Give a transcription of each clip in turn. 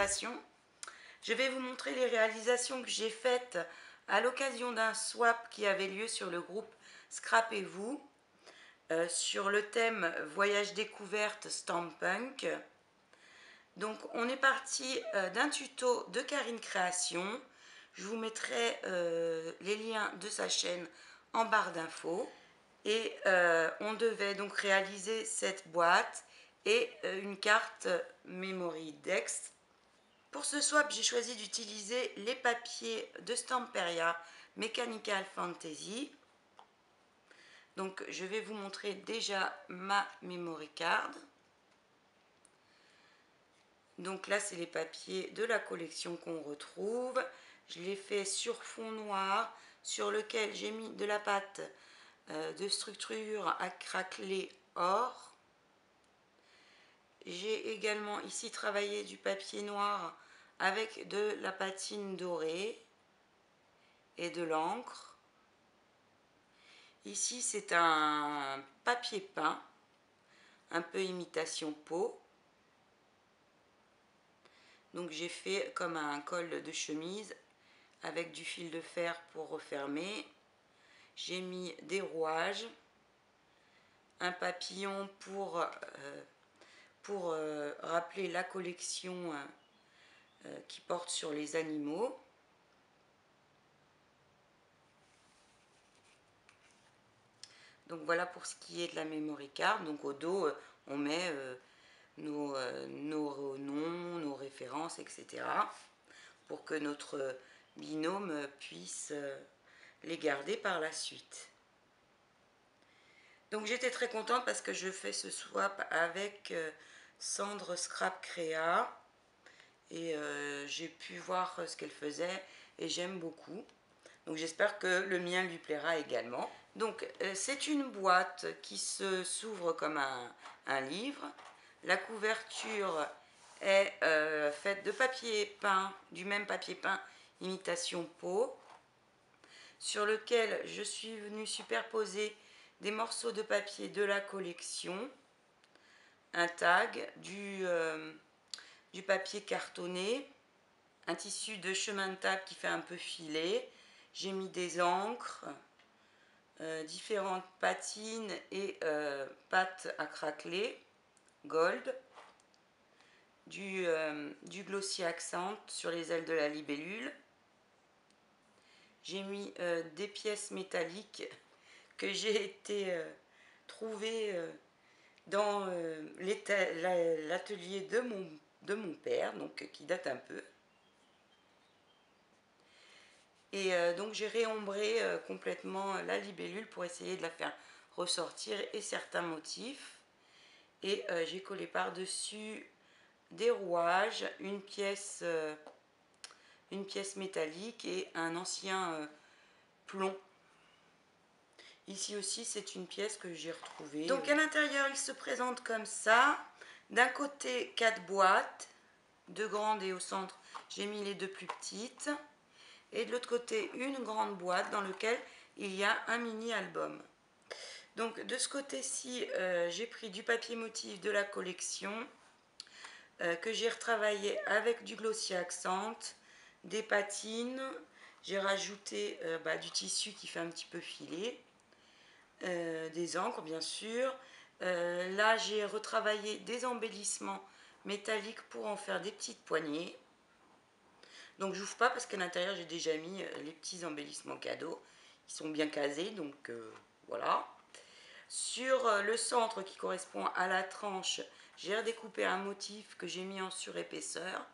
Création. Je vais vous montrer les réalisations que j'ai faites à l'occasion d'un swap qui avait lieu sur le groupe Scrapez-vous sur le thème Voyage découverte Stampunk. Donc on est parti d'un tuto de Karine Création. Je vous mettrai les liens de sa chaîne en barre d'infos. Et on devait donc réaliser cette boîte et une carte Memory Dex. Pour ce swap, j'ai choisi d'utiliser les papiers de Stamperia Mechanical Fantasy. Donc je vais vous montrer déjà ma memory card. Donc là, c'est les papiers de la collection qu'on retrouve. Je l'ai fait sur fond noir sur lequel j'ai mis de la pâte de structure à craqueler or. J'ai également ici travaillé du papier noir avec de la patine dorée et de l'encre. Ici, c'est un papier peint, un peu imitation peau. Donc j'ai fait comme un col de chemise avec du fil de fer pour refermer. J'ai mis des rouages, un papillon pour rappeler la collection qui porte sur les animaux. Donc voilà pour ce qui est de la memory card. Donc au dos, on met nos noms, nos références, etc. pour que notre binôme puisse les garder par la suite. Donc j'étais très contente parce que je fais ce swap avec Sandre Scrap Créa et j'ai pu voir ce qu'elle faisait et j'aime beaucoup. Donc j'espère que le mien lui plaira également. Donc c'est une boîte qui s'ouvre comme un livre. La couverture est faite de papier peint, du même papier peint imitation peau, sur lequel je suis venue superposer des morceaux de papier de la collection, un tag, du papier cartonné, un tissu de chemin de table qui fait un peu filet. J'ai mis des encres, différentes patines et pâtes à craqueler, gold, du glossy accent sur les ailes de la libellule. J'ai mis des pièces métalliques que j'ai été trouver dans l'atelier de mon père, donc qui date un peu. Et donc j'ai réombré complètement la libellule pour essayer de la faire ressortir et certains motifs. Et j'ai collé par-dessus des rouages, une pièce métallique et un ancien plomb. Ici aussi, c'est une pièce que j'ai retrouvée. Donc à l'intérieur, il se présente comme ça. D'un côté, 4 boîtes, 2 grandes et au centre, j'ai mis les 2 plus petites. Et de l'autre côté, une grande boîte dans laquelle il y a un mini-album. Donc de ce côté-ci, j'ai pris du papier motif de la collection que j'ai retravaillé avec du glossy accent, des patines. J'ai rajouté du tissu qui fait un petit peu filet. Des encres bien sûr. Là j'ai retravaillé des embellissements métalliques pour en faire des petites poignées. Donc j'ouvre pas parce qu'à l'intérieur j'ai déjà mis les petits embellissements cadeaux. Ils sont bien casés donc voilà. Sur le centre qui correspond à la tranche, j'ai redécoupé un motif que j'ai mis en surépaisseur.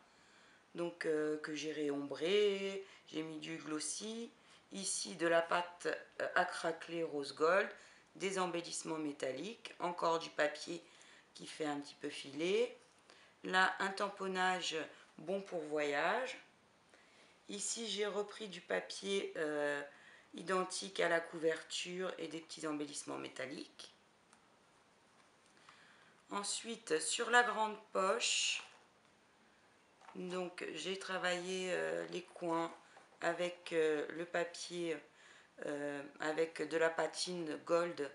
Donc que j'ai réombré. J'ai mis du glossy. Ici de la pâte à craqueler rose gold, des embellissements métalliques, encore du papier qui fait un petit peu filet. Là, un tamponnage bon pour voyage. Ici, j'ai repris du papier identique à la couverture et des petits embellissements métalliques. Ensuite, sur la grande poche, donc j'ai travaillé les coins avec le papier avec de la patine gold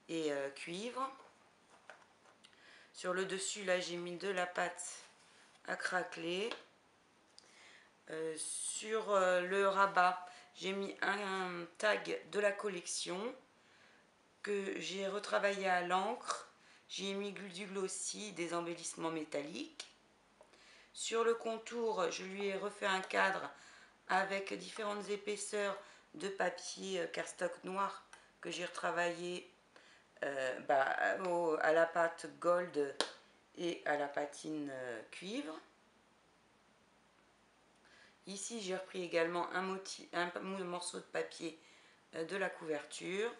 et cuivre. Sur le dessus, là, j'ai mis de la pâte à craqueler. Sur le rabat, j'ai mis un tag de la collection que j'ai retravaillé à l'encre. J'ai mis du glossy, des embellissements métalliques. Sur le contour, je lui ai refait un cadre avec différentes épaisseurs de papier cardstock noir que j'ai retravaillé à la pâte gold et à la patine cuivre. Ici, j'ai repris également un morceau de papier de la couverture.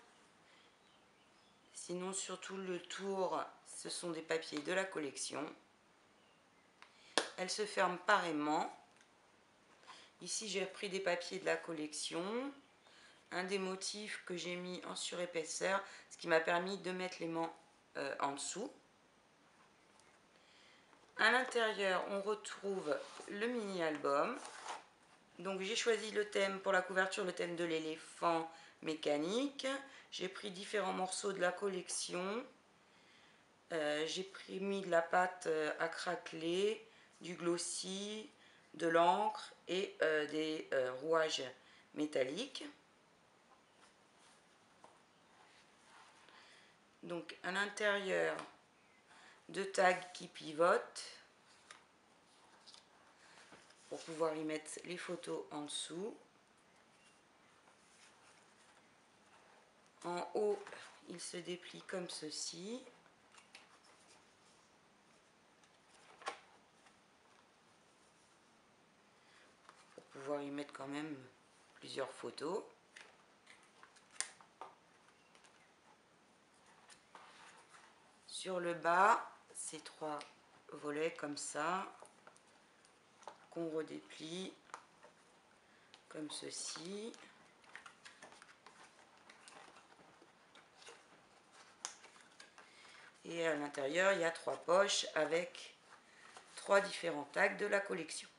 Sinon, sur tout le tour, ce sont des papiers de la collection. Elle se ferme par aimant. Ici, j'ai repris des papiers de la collection. Un des motifs que j'ai mis en surépaisseur, ce qui m'a permis de mettre l'aimant en dessous. À l'intérieur, on retrouve le mini-album. Donc j'ai choisi le thème pour la couverture, le thème de l'éléphant mécanique. J'ai pris différents morceaux de la collection. J'ai mis de la pâte à craqueler, du glossy, de l'encre et des rouages métalliques. Donc à l'intérieur, deux tags qui pivotent pour pouvoir y mettre les photos en dessous. En haut, il se déplie comme ceci. Pour pouvoir y mettre quand même plusieurs photos. Sur le bas, ces trois volets comme ça, qu'on redéplie comme ceci. Et à l'intérieur, il y a trois poches avec trois différents tags de la collection.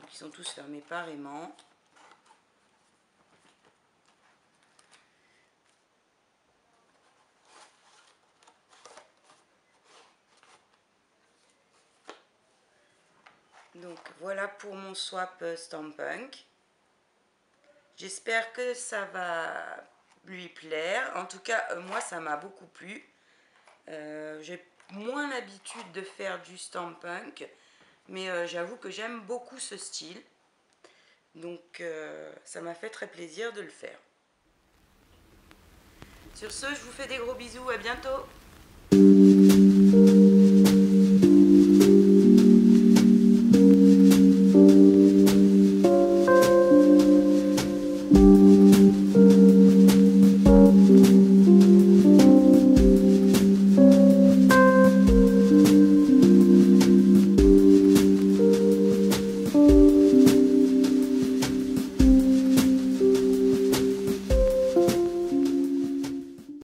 Donc, ils sont tous fermés par aimant. Donc voilà pour mon swap Stampunk. J'espère que ça va lui plaire. En tout cas, moi ça m'a beaucoup plu. J'ai moins l'habitude de faire du Stampunk, mais j'avoue que j'aime beaucoup ce style. Donc ça m'a fait très plaisir de le faire. Sur ce, je vous fais des gros bisous, à bientôt!